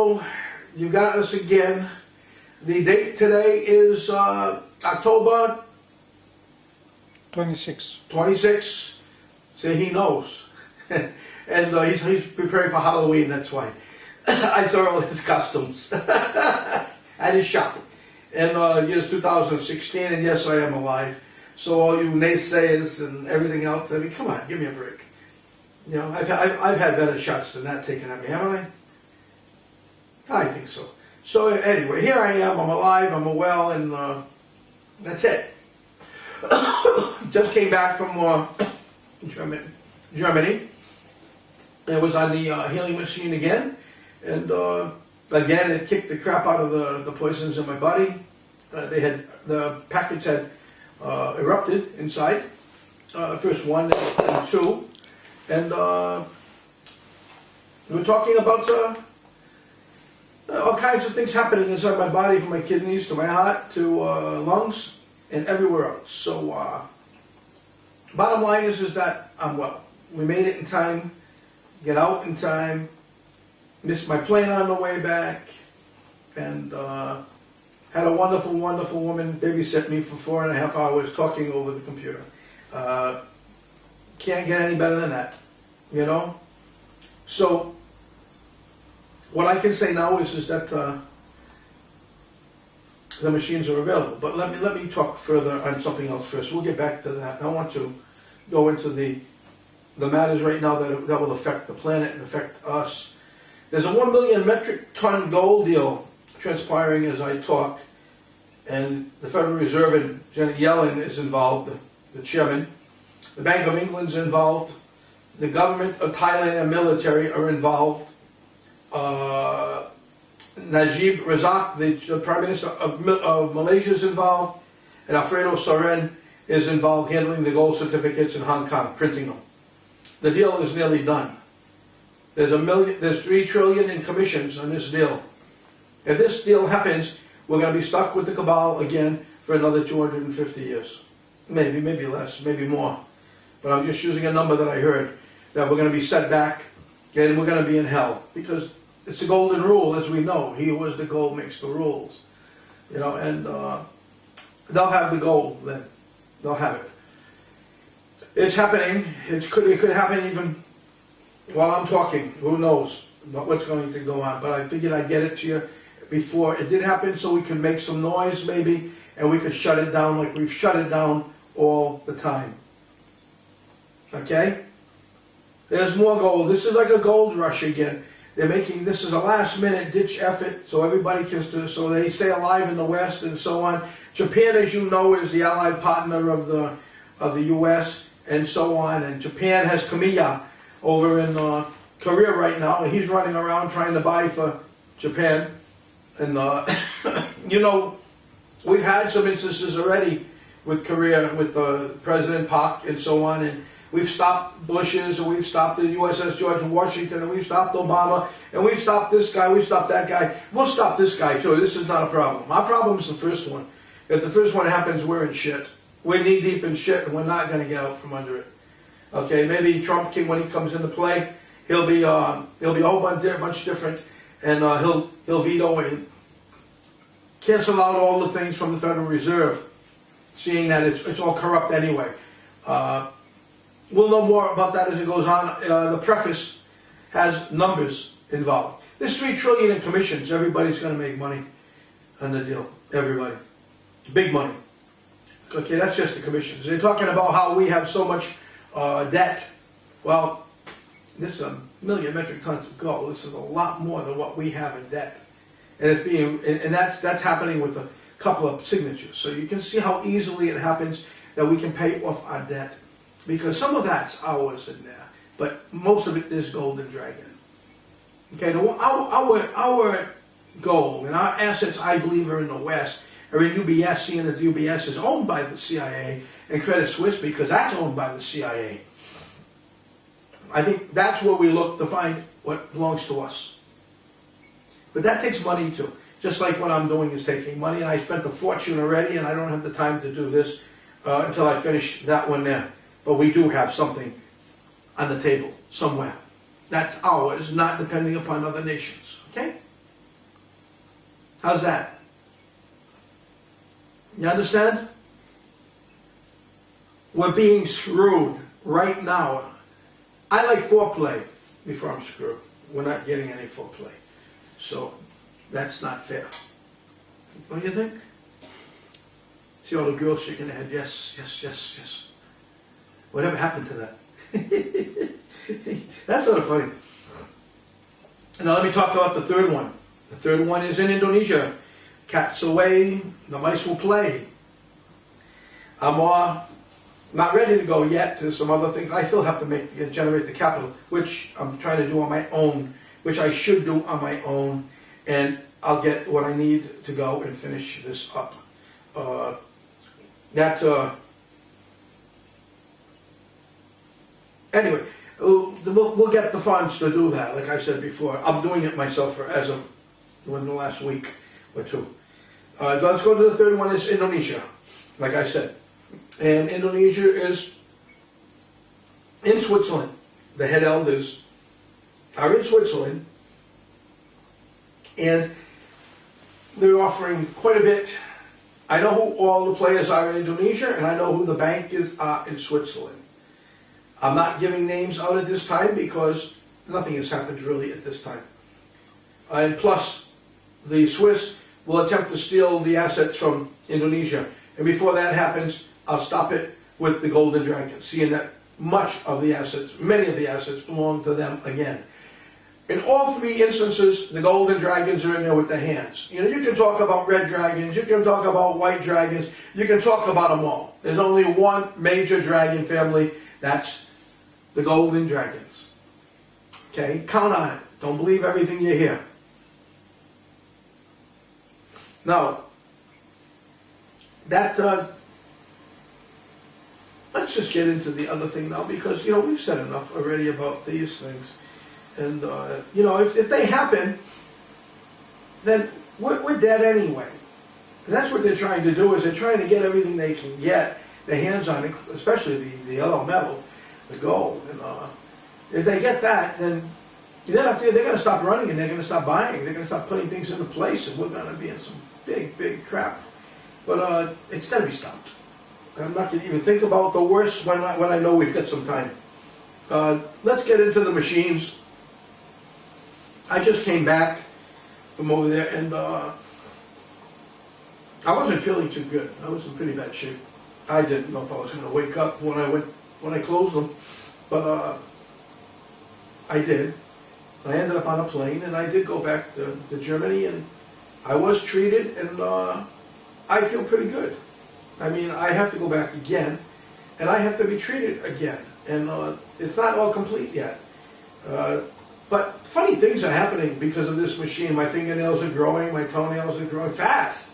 so you got us again. The date today is October 26. 26. So he knows. And he's preparing for Halloween, that's why. I saw all his costumes at his shop. And year's 2016, and yes, I am alive. So all you naysayers and everything else, I mean, come on, give me a break. You know, I've had better shots than that taken at me, haven't I? I think so. So anyway, here I am, I'm alive, I'm well, and that's it. Just came back from Germany. I was on the healing machine again, and again it kicked the crap out of the poisons in my body. The packets had erupted inside, first one and two, and we're talking about all kinds of things happening inside my body, from my kidneys to my heart to lungs and everywhere else. So bottom line is that I'm well. We made it in time, get out in time, missed my plane on the way back, and had a wonderful, wonderful woman babysit me for 4.5 hours talking over the computer. Can't get any better than that, you know? So, what I can say now is that the machines are available. But let me talk further on something else first. We'll get back to that. I want to go into the matters right now that will affect the planet and affect us. There's a 1 million metric ton gold deal transpiring as I talk, and the Federal Reserve and Janet Yellen is involved, the chairman. The Bank of England's involved. The government of Thailand and military are involved. Najib Razak, the Prime Minister of Malaysia, is involved, and Alfredo Soren is involved handling the gold certificates in Hong Kong, printing them. The deal is nearly done. There's $3 trillion in commissions on this deal. If this deal happens, we're going to be stuck with the cabal again for another 250 years. Maybe less, maybe more. But I'm just using a number that I heard, that we're going to be set back and we're going to be in hell. Because it's the golden rule, as we know. He who has the gold makes the rules. You know, and they'll have the gold then. They'll have it. It's happening. It could happen even while I'm talking. Who knows what's going to go on. But I figured I'd get it to you before it did happen, so we could make some noise maybe, and we could shut it down like we've shut it down all the time. Okay? There's more gold. This is like a gold rush again. They're making, this is a last minute ditch effort so everybody can, so they stay alive in the West and so on. Japan, as you know, is the allied partner of the US and so on. And Japan has Kamiya over in Korea right now, and he's running around trying to buy for Japan. And you know, we've had some instances already with Korea, with President Park and so on, and we've stopped Bush's, and we've stopped the USS George Washington, and we've stopped Obama, and we've stopped this guy, we've stopped that guy. We'll stop this guy too. This is not a problem. Our problem is the first one. If the first one happens, we're in shit. We're knee deep in shit, and we're not going to get out from under it. Okay, maybe Trump, when he comes into play, he'll be a whole bunch different, and he'll veto and cancel out all the things from the Federal Reserve, seeing that it's all corrupt anyway. We'll know more about that as it goes on. The preface has numbers involved. There's $3 trillion in commissions. Everybody's going to make money on the deal. Everybody. Big money. Okay, that's just the commissions. They're talking about how we have so much debt. Well, this is 1 million metric tons of gold. This is a lot more than what we have in debt. And it's being, and that's happening with a couple of signatures. So you can see how easily it happens that we can pay off our debt. Because some of that's ours in there, but most of it is Golden Dragon. Okay, our gold and our assets, I believe, are in the West, are in UBS, seeing that the UBS is owned by the CIA, and Credit Suisse, because that's owned by the CIA. I think that's where we look to find what belongs to us. But that takes money too. Just like what I'm doing is taking money, and I spent a fortune already, and I don't have the time to do this until I finish that one there. But we do have something on the table somewhere. That's ours, not depending upon other nations. Okay? How's that? You understand? We're being screwed right now. I like foreplay before I'm screwed. We're not getting any foreplay. So that's not fair. What do you think? See all the girls shaking their head, yes, yes, yes, yes. Whatever happened to that? That's sort of funny. Now let me talk about the third one. The third one is in Indonesia. Cats away, the mice will play. I'm not ready to go yet to some other things. I still have to generate the capital, which I'm trying to do on my own, which I should do on my own, and I'll get what I need to go and finish this up. Anyway, we'll get the funds to do that. Like I said before, I'm doing it myself as of within the last week or two. Let's go to the third one. Is Indonesia, like I said, and Indonesia is in Switzerland. The head elders are in Switzerland, and they're offering quite a bit. I know who all the players are in Indonesia, and I know who the bankers are in Switzerland. I'm not giving names out at this time because nothing has happened really at this time. And plus, the Swiss will attempt to steal the assets from Indonesia. And before that happens, I'll stop it with the Golden Dragon, seeing that much of the assets, many of the assets belong to them again. In all three instances, the Golden Dragons are in there with their hands. You know, you can talk about red dragons, you can talk about white dragons, you can talk about them all. There's only one major dragon family, that's the Golden Dragons. Okay, count on it. Don't believe everything you hear. Now, let's just get into the other thing now, because, you know, we've said enough already about these things. And, you know, if they happen, then we're dead anyway. And that's what they're trying to do, is they're trying to get everything they can get their hands on, especially the yellow metal, the gold. And if they get that, then they're going to stop running, and they're going to stop buying. They're going to stop putting things into place, and we're going to be in some big, big crap. But it's got to be stopped. I'm not going to even think about the worst when I know we've got some time. Let's get into the machines. I just came back from over there, and I wasn't feeling too good. I was in pretty bad shape. I didn't know if I was going to wake up when I closed them, but I did. I ended up on a plane, and I did go back to Germany, and I was treated, and I feel pretty good. I mean, I have to go back again, and I have to be treated again, and it's not all complete yet. But funny things are happening because of this machine. My fingernails are growing, my toenails are growing fast.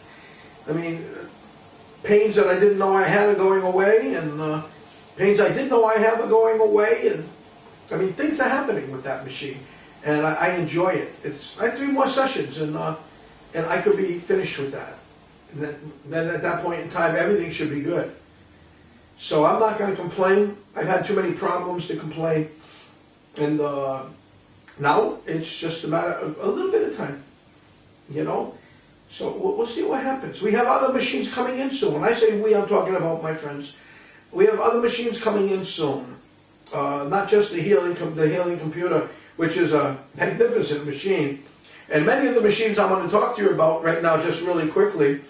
I mean, pains that I didn't know I had are going away, and pains I did know I have are going away, and I mean, things are happening with that machine, and I enjoy it. I have 3 more sessions, and I could be finished with that. And then at that point in time, everything should be good. So I'm not going to complain. I've had too many problems to complain, and now it's just a matter of a little bit of time, you know. So we'll see what happens. We have other machines coming in soon. When I say we, I'm talking about my friends. We have other machines coming in soon. Not just the healing computer, which is a magnificent machine. And many of the machines I'm going to talk to you about right now, just really quickly,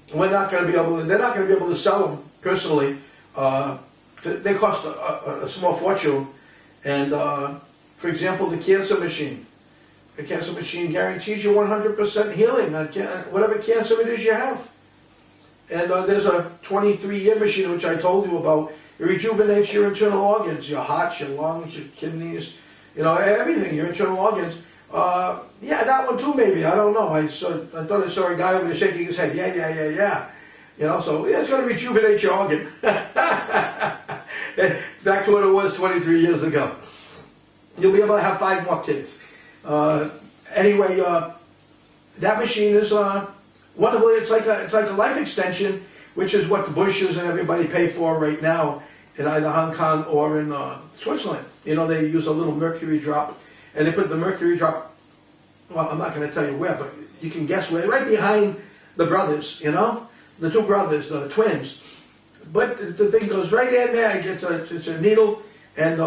they're not going to be able to sell them personally. They cost a small fortune. And for example, the cancer machine. The cancer machine guarantees you 100% healing on whatever cancer it is you have. And there's a 23-year machine, which I told you about. It rejuvenates your internal organs, your heart, your lungs, your kidneys, you know, everything, your internal organs. Yeah, that one too, maybe. I don't know. I thought I saw a guy over there shaking his head. Yeah. You know, so yeah, it's going to rejuvenate your organ. Back to what it was 23 years ago. You'll be able to have 5 more kids. Anyway, that machine is wonderful. It's like a life extension, which is what the Bushes and everybody pay for right now in either Hong Kong or in Switzerland. You know, they use a little mercury drop, and they put the mercury drop well, I'm not going to tell you where, but you can guess where, right behind the brothers, you know, the two brothers, the twins. But the thing goes right in there, it's a needle, and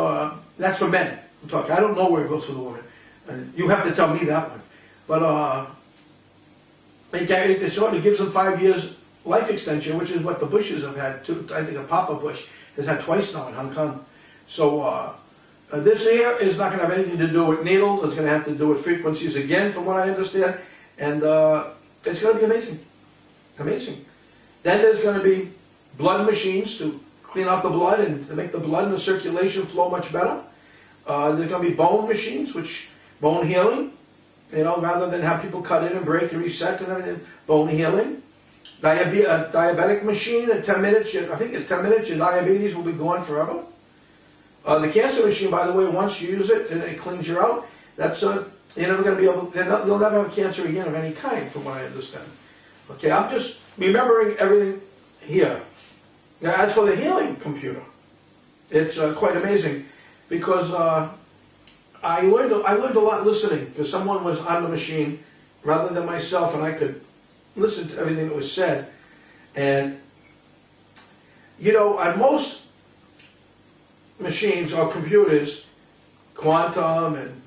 that's for men. I'm talking. I don't know where it goes for the women. And you have to tell me that one. But it sort of gives them 5 years life extension, which is what the Bushes have had too. I think a Papa Bush has had twice now in Hong Kong. So this here is not going to have anything to do with needles. It's going to have to do with frequencies again, from what I understand. And it's going to be amazing. Amazing. Then there's going to be blood machines to clean out the blood and to make the blood and the circulation flow much better. There's going to be bone machines, which bone healing, you know, rather than have people cut in and break and reset and everything, bone healing. Diabetic machine at 10 minutes, I think it's 10 minutes, your diabetes will be gone forever. The cancer machine, by the way, once you use it and it cleans you out, that's you're never going to be able, you'll never have cancer again of any kind, from what I understand. Okay, I'm just remembering everything here. Now, as for the healing computer, it's quite amazing, because I learned a lot listening, because someone was on the machine rather than myself, and I could listen to everything that was said. And you know, on most machines or computers, quantum and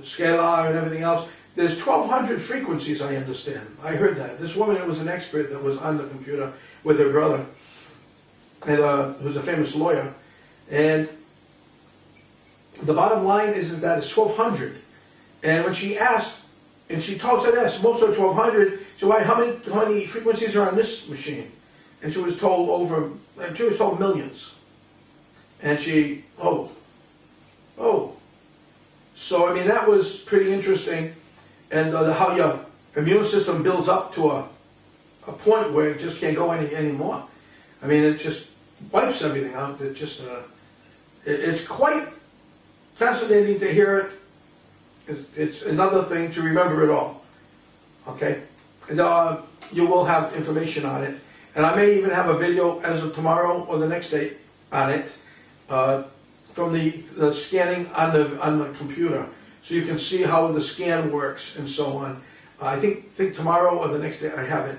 scalar and everything else, there's 1,200 frequencies, I understand. I heard that. This woman that was an expert that was on the computer with her brother, and who's a famous lawyer, and the bottom line is that it's 1,200. And when she asked, and she told us most of 1,200, so why, how many frequencies are on this machine? And she was told millions. And she, so I mean, that was pretty interesting. And how your immune system builds up to a point where it just can't go anymore. I mean, it just wipes everything out. It just, it's quite fascinating to hear it. It's another thing to remember it all. Okay? And you will have information on it. And I may even have a video as of tomorrow or the next day on it, from the scanning on the computer. So you can see how the scan works and so on. I think tomorrow or the next day I have it,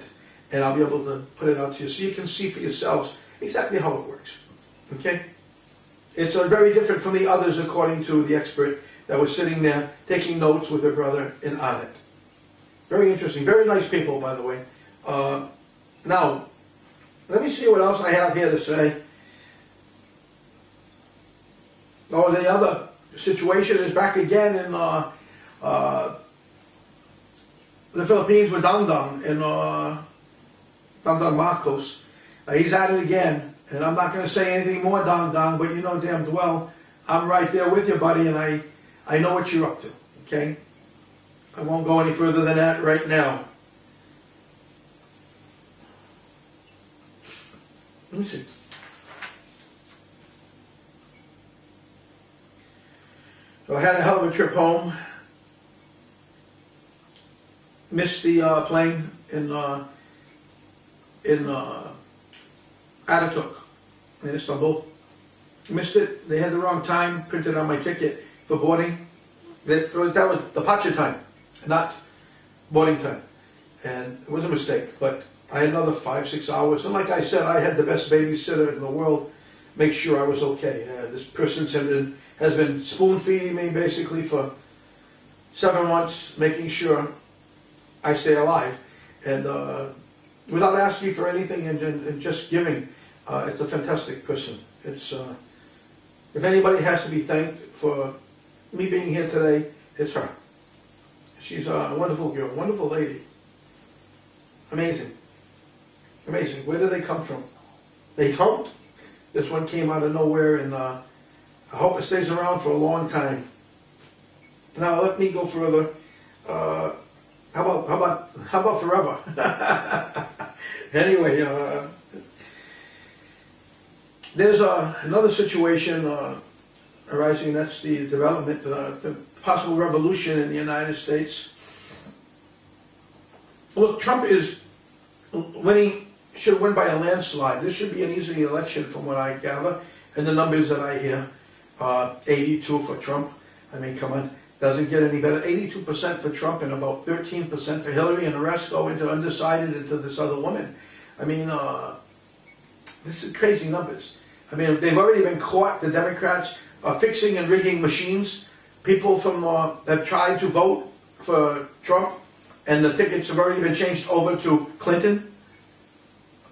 and I'll be able to put it out to you so you can see for yourselves exactly how it works. Okay? It's very different from the others, according to the expert that was sitting there taking notes with her brother and on it. Very interesting. Very nice people, by the way. Now, let me see what else I have here to say. Oh, the other situation is back again in the Philippines with Dangdang, in Dangdang Marcos. He's at it again, and I'm not going to say anything more, Dangdang, but you know damn well I'm right there with you, buddy, and I know what you're up to, okay? I won't go any further than that right now. Let me see. So I had a hell of a trip home. Missed the plane in Ataturk in Istanbul. Missed it. They had the wrong time printed on my ticket for boarding. That was the departure time, not boarding time. And it was a mistake, but I had another 5-6 hours. And like I said, I had the best babysitter in the world make sure I was okay. This person's has been spoon feeding me basically for 7 months, making sure I stay alive, and without asking for anything and just giving. It's a fantastic person. It's if anybody has to be thanked for me being here today, it's her. She's a wonderful girl, wonderful lady. Amazing. Amazing. Where do they come from? They don't. This one came out of nowhere, and I hope it stays around for a long time. Now let me go further. How about forever? Anyway, there's another situation arising. That's the development, the possible revolution in the United States. Look, Trump is winning. Should win by a landslide. This should be an easy election, from what I gather, and the numbers that I hear. 82 for Trump. I mean, come on. Doesn't get any better. 82% for Trump and about 13% for Hillary, and the rest go into undecided into this other woman. I mean, this is crazy numbers. I mean, they've already been caught, the Democrats are fixing and rigging machines. People from have tried to vote for Trump, and the tickets have already been changed over to Clinton.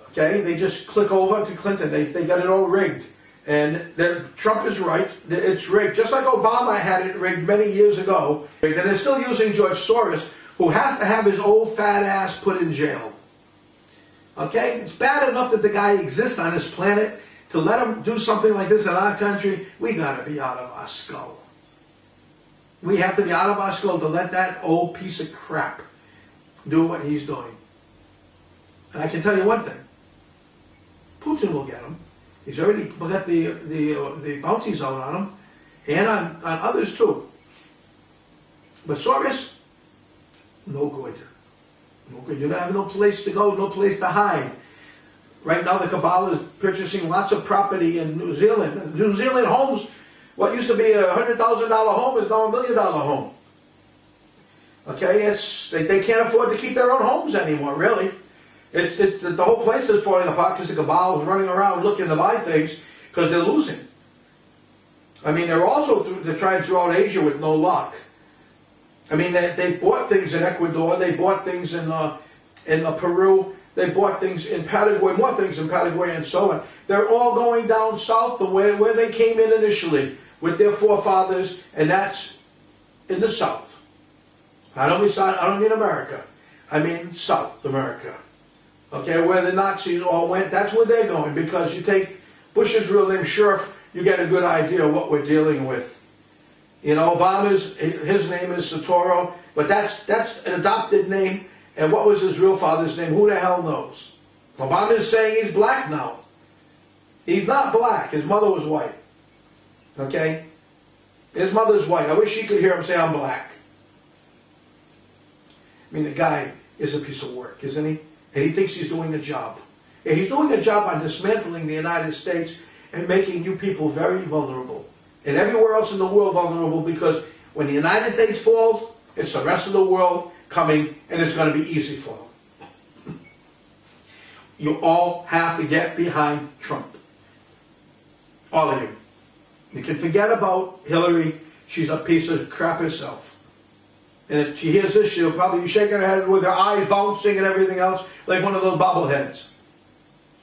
Okay, they just click over to Clinton. They got it all rigged. And Trump is right. It's rigged. Just like Obama had it rigged many years ago. And they're still using George Soros, who has to have his old fat ass put in jail. Okay? It's bad enough that the guy exists on this planet. To let him do something like this in our country, we got to be out of our skull. We have to be out of our skull to let that old piece of crap do what he's doing. And I can tell you one thing. Putin will get him. He's already got the bounties out on him, and on others too. But Soros, no good. No good. You're going to have no place to go, no place to hide. Right now the cabal is purchasing lots of property in New Zealand. New Zealand homes, what used to be a $100,000 home is now $1 million home. Okay, they can't afford to keep their own homes anymore, really. The whole place is falling apart because the cabal is running around looking to buy things because they're losing. I mean, they're trying to throw out Asia with no luck. I mean, they bought things in Ecuador, they bought things in Peru, they bought things in Paraguay, more things in Paraguay and so on. They're all going down south the way where they came in initially with their forefathers, and that's in the south. I don't mean America. I mean South America. Okay, where the Nazis all went, that's where they're going, because you take Bush's real name, Sheriff, you get a good idea of what we're dealing with. You know, his name is Sotoro, but that's an adopted name, and what was his real father's name? Who the hell knows? Obama is saying he's black now. He's not black, his mother was white. Okay? His mother's white. I wish she could hear him say, I'm black. I mean, the guy is a piece of work, isn't he? And he thinks he's doing a job. Yeah, he's doing a job on dismantling the United States and making you people very vulnerable. And everywhere else in the world vulnerable, because when the United States falls, it's the rest of the world coming, and it's going to be easy for them. You all have to get behind Trump. All of you. You can forget about Hillary. She's a piece of crap herself. And if she hears this, she'll probably be shaking her head with her eyes bouncing and everything else, like one of those bobbleheads.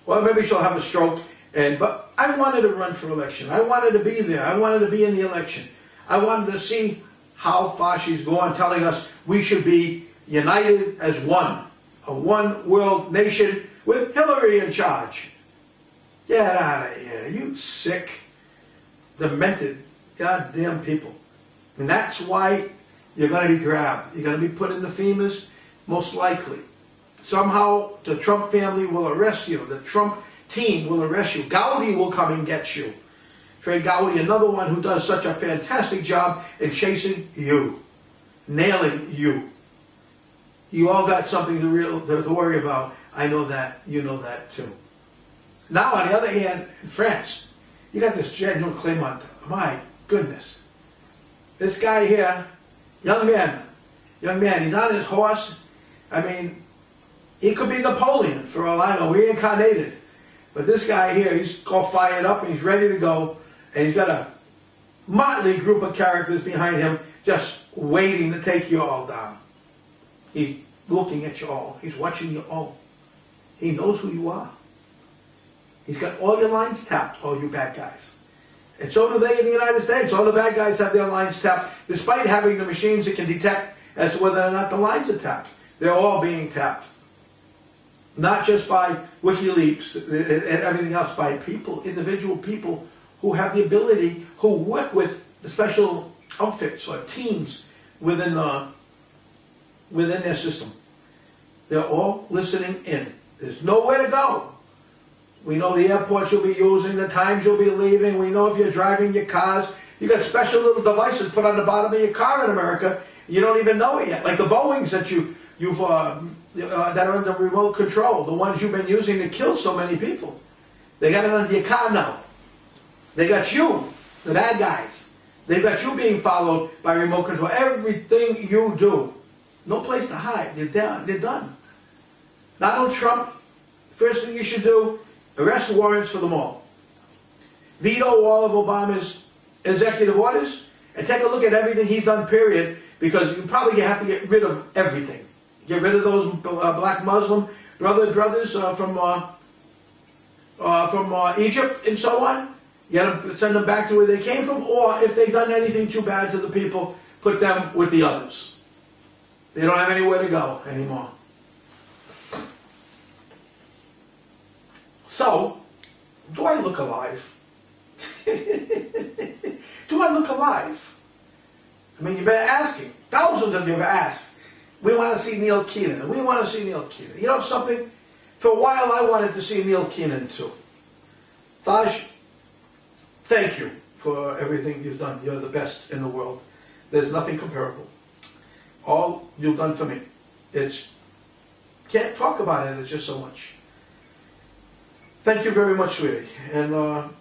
Well, maybe she'll have a stroke. But I wanted to run for election. I wanted to be there. I wanted to be in the election. I wanted to see how far she's going, telling us we should be united as one. A one world nation with Hillary in charge. Get out of here. You sick, demented, goddamn people. And that's why you're going to be grabbed. You're going to be put in the FEMAs, most likely. Somehow the Trump family will arrest you. The Trump team will arrest you. Gowdy will come and get you. Trey Gowdy, another one who does such a fantastic job in chasing you. Nailing you. You all got something to worry about. I know that. You know that too. Now, on the other hand, in France, you got this General Clément. My goodness. This guy here, young man, he's on his horse. I mean, he could be Napoleon for all I know, reincarnated. But this guy here, he's all fired up and he's ready to go. And he's got a motley group of characters behind him just waiting to take you all down. He's looking at you all. He's watching you all. He knows who you are. He's got all your lines tapped, all you bad guys. And so do they in the United States. All the bad guys have their lines tapped, despite having the machines that can detect as to whether or not the lines are tapped. They're all being tapped. Not just by WikiLeaks and everything else, by people, individual people who have the ability, who work with the special outfits or teams within their system. They're all listening in. There's nowhere to go. We know the airports you'll be using, the times you'll be leaving. We know if you're driving your cars. You got special little devices put on the bottom of your car in America. You don't even know it yet. Like the Boeings that that are under remote control, the ones you've been using to kill so many people. They got it under your car now. They got you, the bad guys. They've got you being followed by remote control. Everything you do. No place to hide. They're done. They're done. Donald Trump, first thing you should do, arrest warrants for them all. Veto all of Obama's executive orders, and take a look at everything he's done, period, because you probably have to get rid of everything. Get rid of those black Muslim brothers from Egypt and so on. Send them back to where they came from, or if they've done anything too bad to the people, put them with the others. They don't have anywhere to go anymore. So, do I look alive? Do I look alive? I mean, you've been asking. Thousands of you have asked. We want to see Neil Keenan. We want to see Neil Keenan. You know something? For a while I wanted to see Neil Keenan too. Taj, thank you for everything you've done. You're the best in the world. There's nothing comparable. All you've done for me. Can't talk about it. It's just so much. Thank you very much, sweetie. And I'll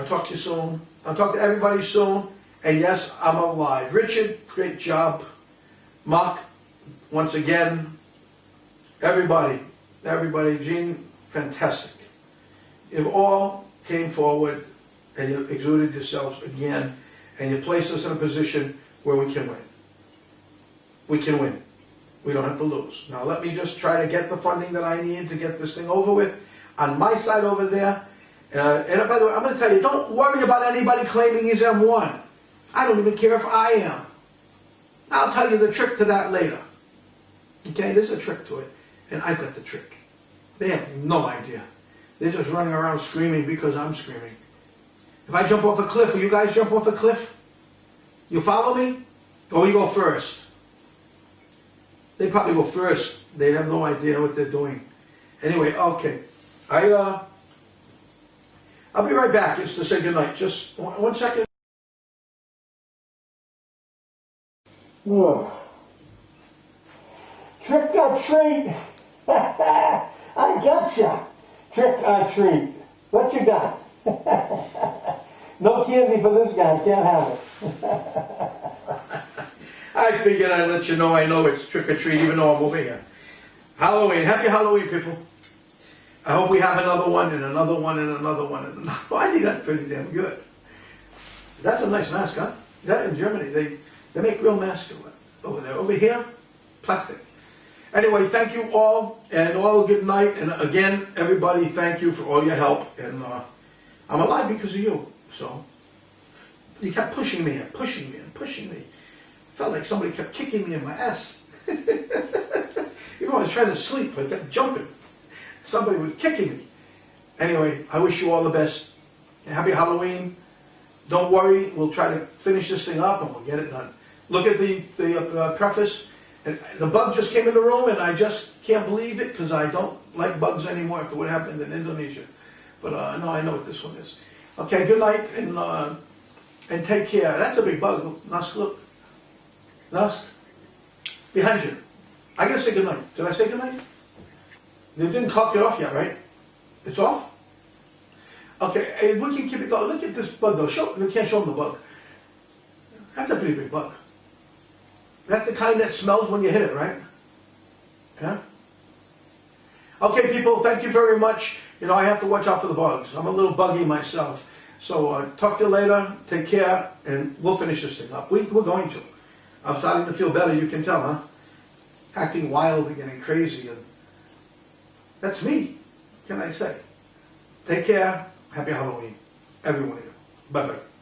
talk to you soon. I'll talk to everybody soon. And yes, I'm alive. Richard, great job. Mark, once again. Everybody, Gene, fantastic. You've all came forward and you exuded yourselves again, and you placed us in a position where we can win. We can win. We don't have to lose. Now let me just try to get the funding that I need to get this thing over with. On my side over there, and by the way, I'm going to tell you, don't worry about anybody claiming he's M1. I don't even care if I am. I'll tell you the trick to that later. Okay, there's a trick to it, and I've got the trick. They have no idea. They're just running around screaming because I'm screaming. If I jump off a cliff, will you guys jump off a cliff? You follow me? Or you go first? They probably go first. They have no idea what they're doing. Anyway, okay. I'll be right back. It's to say goodnight. Just one second. Oh. Trick or treat. I gotcha. Trick or treat. What you got? No candy for this guy. Can't have it. I figured I'd let you know I know it's trick or treat even though I'm over here. Halloween. Happy Halloween, people. I hope we have another one and another one and another one and another one. I think that's pretty damn good. That's a nice mask, huh? That in Germany, they make real masks over there. Over here, plastic. Anyway, thank you all, and all good night. And again, everybody, thank you for all your help. And I'm alive because of you. So you kept pushing me and pushing me and pushing me. Felt like somebody kept kicking me in my ass. Even when I was trying to sleep, I kept jumping. Somebody was kicking me. Anyway, I wish you all the best. Happy Halloween. Don't worry, we'll try to finish this thing up and we'll get it done. Look at the preface. And the bug just came in the room and I just can't believe it because I don't like bugs anymore after what happened in Indonesia. But no, I know what this one is. Okay, good night and take care. That's a big bug. Nask, look. Nask. Behind you. I gotta say good night. Did I say good night? You didn't cock it off yet, right? It's off? Okay, hey, we can keep it going. Look at this bug though. We can't show them the bug. That's a pretty big bug. That's the kind that smells when you hit it, right? Yeah? Okay, people, thank you very much. You know, I have to watch out for the bugs. I'm a little buggy myself. So talk to you later. Take care, and we'll finish this thing up. We're going to. I'm starting to feel better, you can tell, huh? Acting wild and getting crazy. And that's me. What can I say? Take care. Happy Halloween. Everyone here. Bye-bye.